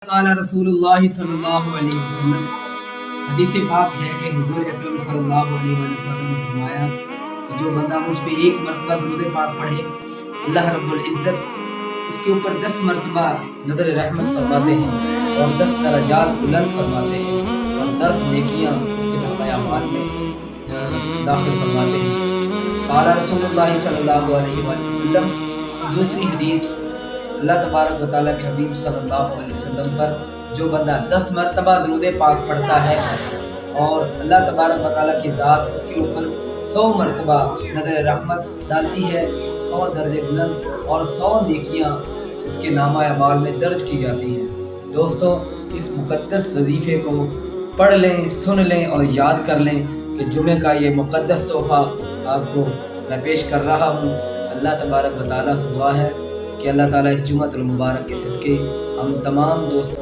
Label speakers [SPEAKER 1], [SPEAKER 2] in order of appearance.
[SPEAKER 1] قال رسول اللہ صلی اللہ علیہ وسلم، حدیث پاک ہے کہ حضور اکرم صلی اللہ علیہ وسلم نے فرمایا کہ جو بندہ مجھ پہ ایک مرتبہ درود پاک پڑھے، اللہ رب العزت اس کے اوپر 10 مرتبہ نظر رحمت فرماتے ہیں اور 10 درجات بلند فرماتے ہیں اور 10 نیکیاں اس کے نامہ اعمال میں داخل فرماتے ہیں۔ قال رسول اللہ صلی اللہ علیہ وسلم، دوسری حدیث، اللہ تبارک و تعالیٰ کے حبیب صلی اللہ علیہ وسلم پر جو بندہ 10 مرتبہ درود پاک پڑھتا ہے اور اللہ تبارک و تعالیٰ کی ذات اس کے اوپر 100 مرتبہ نظر رحمت ڈالتی ہے، 100 درجے بلند اور 100 نیکیاں اس کے نامہ اعمال میں درج کی جاتی ہیں۔ دوستو، اس مقدس وظیفے کو پڑھ لیں، سن لیں اور یاد کر لیں کہ جمعہ کا یہ مقدس تحفہ آپ کو میں پیش کر رہا ہوں۔ اللہ تبارک و تعالیٰ سے دعا ہے کہ اللہ تعالیٰ اس جمعۃ المبارک کے صدقے ہم تمام دوست